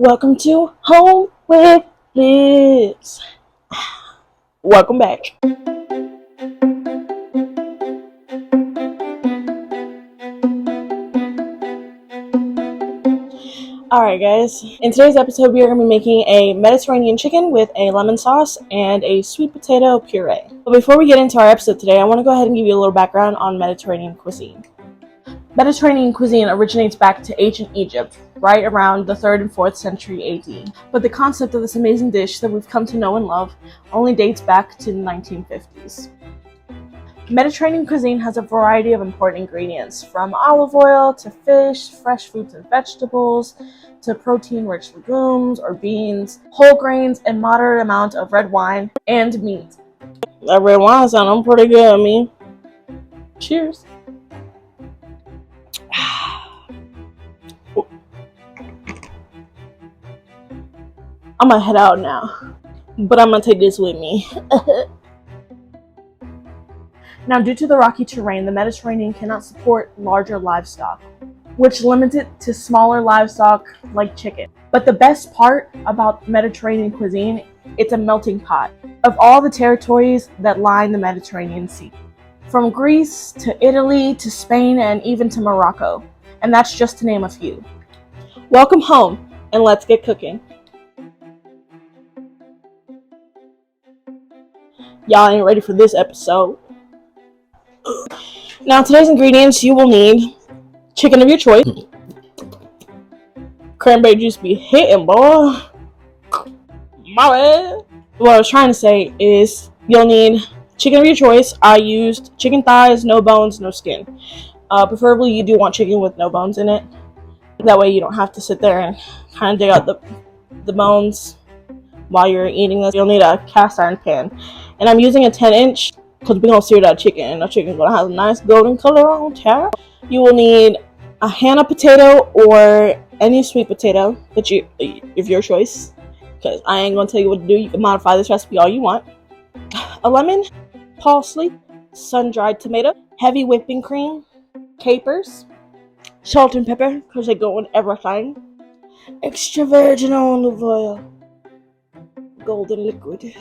Welcome to Home with Liz. Welcome back. Alright guys, in today's episode we are going to be making a Mediterranean chicken with a lemon sauce and a sweet potato puree. But before we get into our episode today, I want to go ahead and give you a little background on Mediterranean cuisine. Mediterranean cuisine originates back to ancient Egypt, right around the 3rd and 4th century AD. But the concept of this amazing dish that we've come to know and love only dates back to the 1950s. Mediterranean cuisine has a variety of important ingredients, from olive oil to fish, fresh fruits and vegetables, to protein-rich legumes or beans, whole grains, and moderate amount of red wine and meat. That red wine sounding pretty good, I mean. Cheers. I'm gonna head out now, but I'm gonna take this with me. Now, due to the rocky terrain, the Mediterranean cannot support larger livestock, which limits it to smaller livestock like chicken. But the best part about Mediterranean cuisine, it's a melting pot of all the territories that line the Mediterranean Sea. From Greece to Italy to Spain and even to Morocco. And that's just to name a few. Welcome home, and let's get cooking. Y'all ain't ready for this episode. Now, today's ingredients, you will need chicken of your choice. Cranberry juice be hitting, boy. My bad. What I was trying to say is you'll need chicken of your choice. I used chicken thighs, no bones, no skin. Preferably, you do want chicken with no bones in it. That way you don't have to sit there and kind of dig out the bones while you're eating this. You'll need a cast iron pan. And I'm using a 10-inch because we're going to sear that chicken. And the chicken's going to have a nice golden color on top. You will need a Hannah potato or any sweet potato that of your choice. Because I ain't going to tell you what to do. You can modify this recipe all you want. A lemon, parsley, sun-dried tomato, heavy whipping cream, capers, salt and pepper because they go in everything, extra virgin olive oil, golden liquid,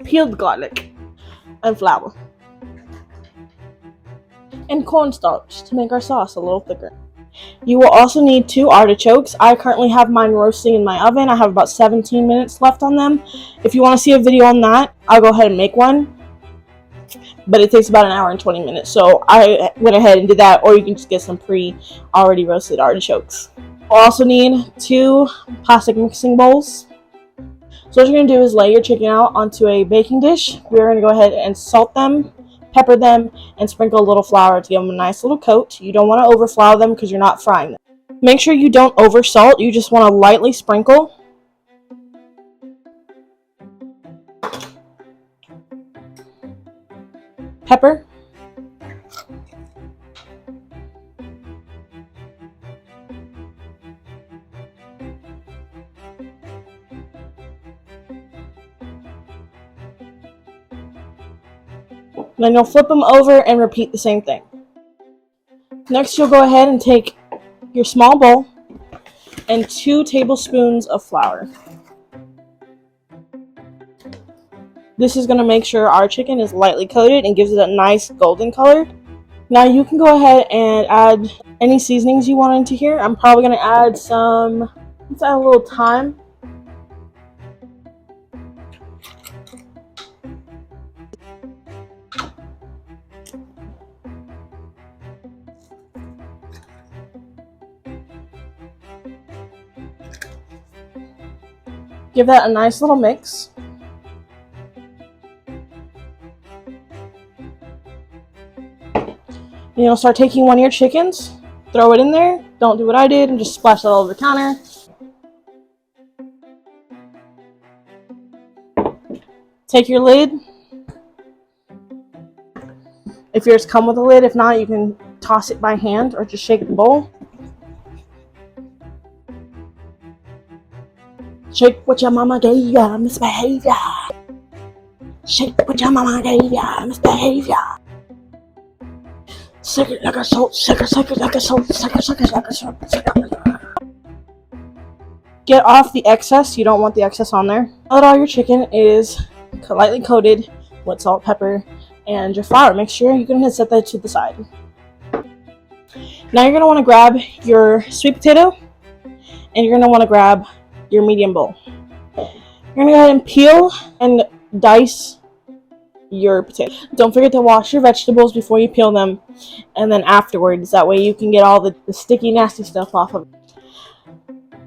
peeled garlic, and flour, and cornstarch to make our sauce a little thicker. You will also need 2 artichokes. I currently have mine roasting in my oven. I have about 17 minutes left on them. If you want to see a video on that, I'll go ahead and make one. But it takes about an hour and 20 minutes. So I went ahead and did that, or you can just get some already roasted artichokes. You'll also need 2 plastic mixing bowls. So what you're going to do is lay your chicken out onto a baking dish. We're going to go ahead and salt them, pepper them, and sprinkle a little flour to give them a nice little coat. You don't want to overflour them because you're not frying them. Make sure you don't over salt. You just want to lightly sprinkle. Pepper. Then you'll flip them over and repeat the same thing. Next, you'll go ahead and take your small bowl and 2 tablespoons of flour. This is going to make sure our chicken is lightly coated and gives it a nice golden color. Now you can go ahead and add any seasonings you want into here. I'm probably going to add let's add a little thyme. Give that a nice little mix. You'll start taking one of your chickens, throw it in there. Don't do what I did and just splash that all over the counter. Take your lid. If yours come with a lid, if not, you can toss it by hand or just shake the bowl. Shake what your mama gave ya, misbehave ya. Shake what your mama gave ya, misbehave ya. Shake it like a salt, shake it like a salt, shake it like a salt, shake it. Get off the excess. You don't want the excess on there. Now that all your chicken is lightly coated with salt, pepper, and your flour, make sure you're going to set that to the side. Now you're going to want to grab your sweet potato, and you're going to want to grab your medium bowl. You're going to go ahead and peel and dice your potato. Don't forget to wash your vegetables before you peel them, and then afterwards. That way you can get all the sticky, nasty stuff off of it.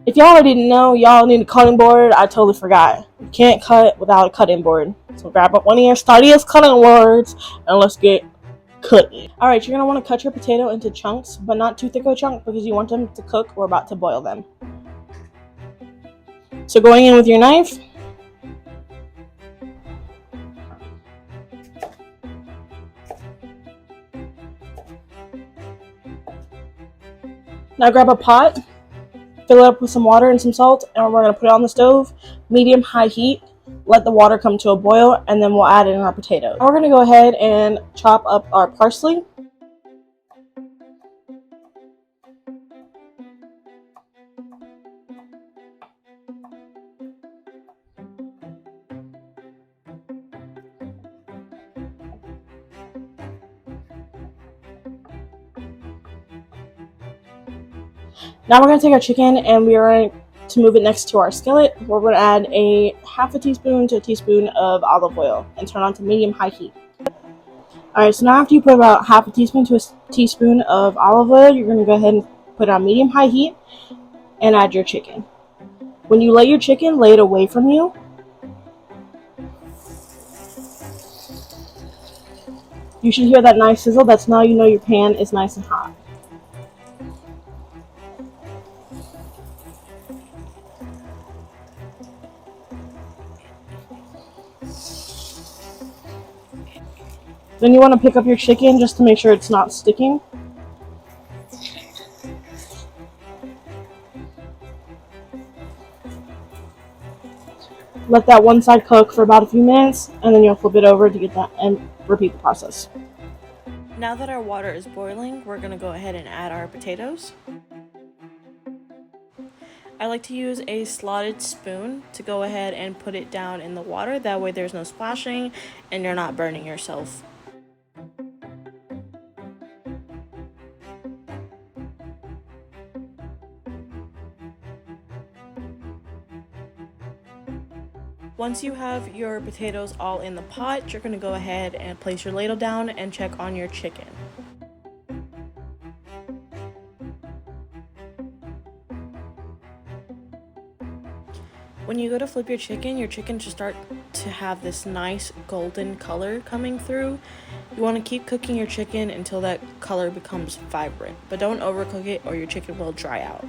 If y'all didn't know, y'all need a cutting board. I totally forgot. You can't cut without a cutting board. So grab up one of your sturdiest cutting boards and let's get cutting. Alright, you're going to want to cut your potato into chunks, but not too thick of a chunk because you want them to cook. We're about to boil them. So going in with your knife. Now grab a pot. Fill it up with some water and some salt, and we're going to put it on the stove, medium-high heat. Let the water come to a boil, and then we'll add in our potatoes. Now we're going to go ahead and chop up our parsley. Now we're going to take our chicken and we're going to move it next to our skillet. We're going to add a half a teaspoon to a teaspoon of olive oil and turn on to medium-high heat. Alright, so now after you put about half a teaspoon to a teaspoon of olive oil, you're going to go ahead and put it on medium-high heat and add your chicken. When you lay your chicken, lay it away from you. You should hear that nice sizzle. That's now you know your pan is nice and hot. Then you want to pick up your chicken just to make sure it's not sticking. Let that one side cook for about a few minutes, and then you'll flip it over to get that and repeat the process. Now that our water is boiling, we're going to go ahead and add our potatoes. I like to use a slotted spoon to go ahead and put it down in the water. That way there's no splashing and you're not burning yourself. Once you have your potatoes all in the pot, you're going to go ahead and place your ladle down and check on your chicken. When you go to flip your chicken should start to have this nice golden color coming through. You want to keep cooking your chicken until that color becomes vibrant, but don't overcook it or your chicken will dry out.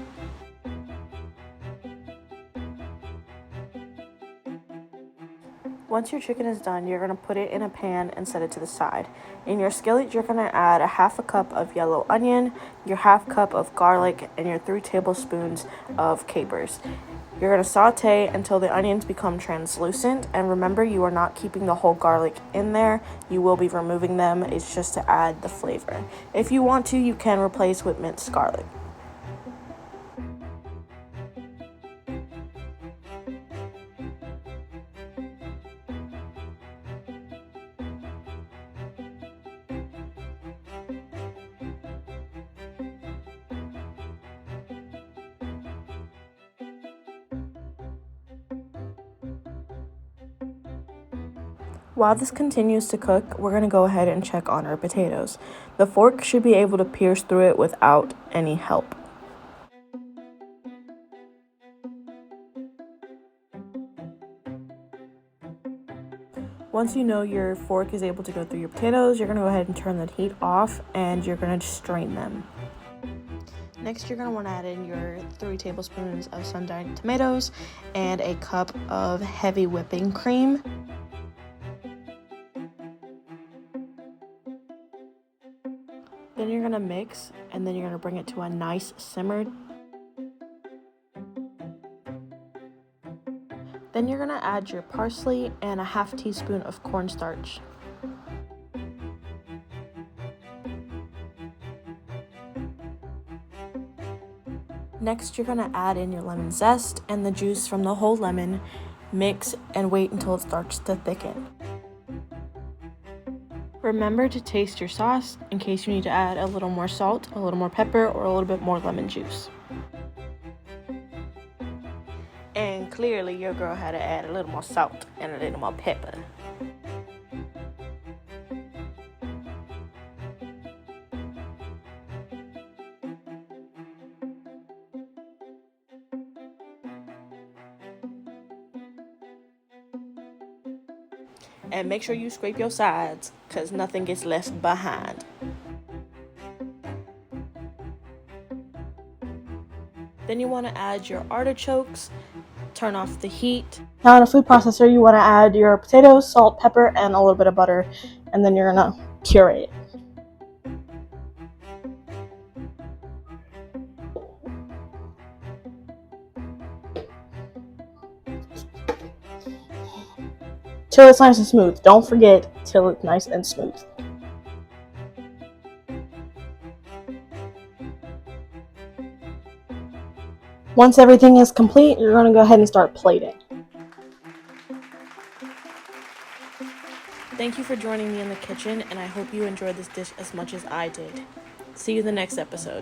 Once your chicken is done, you're going to put it in a pan and set it to the side. In your skillet, you're going to add a half a cup of yellow onion, your half cup of garlic, and your 3 tablespoons of capers. You're going to saute until the onions become translucent, and remember, you are not keeping the whole garlic in there. You will be removing them. It's just to add the flavor. If you want to, you can replace with minced garlic. While this continues to cook, we're going to go ahead and check on our potatoes. The fork should be able to pierce through it without any help. Once you know your fork is able to go through your potatoes, you're going to go ahead and turn the heat off and you're going to strain them. Next, you're going to want to add in your 3 tablespoons of sun-dried tomatoes and a cup of heavy whipping cream. Then you're going to mix, and then you're going to bring it to a nice simmer. Then you're going to add your parsley and a half teaspoon of cornstarch. Next, you're gonna add in your lemon zest and the juice from the whole lemon, mix, and wait until it starts to thicken. Remember to taste your sauce in case you need to add a little more salt, a little more pepper, or a little bit more lemon juice. And clearly your girl had to add a little more salt and a little more pepper. And make sure you scrape your sides, because nothing gets left behind. Then you want to add your artichokes, turn off the heat. Now in a food processor, you want to add your potatoes, salt, pepper, and a little bit of butter, and then you're going to puree it. Till it's nice and smooth. Don't forget, till it's nice and smooth. Once everything is complete, you're going to go ahead and start plating. Thank you for joining me in the kitchen, and I hope you enjoyed this dish as much as I did. See you in the next episode.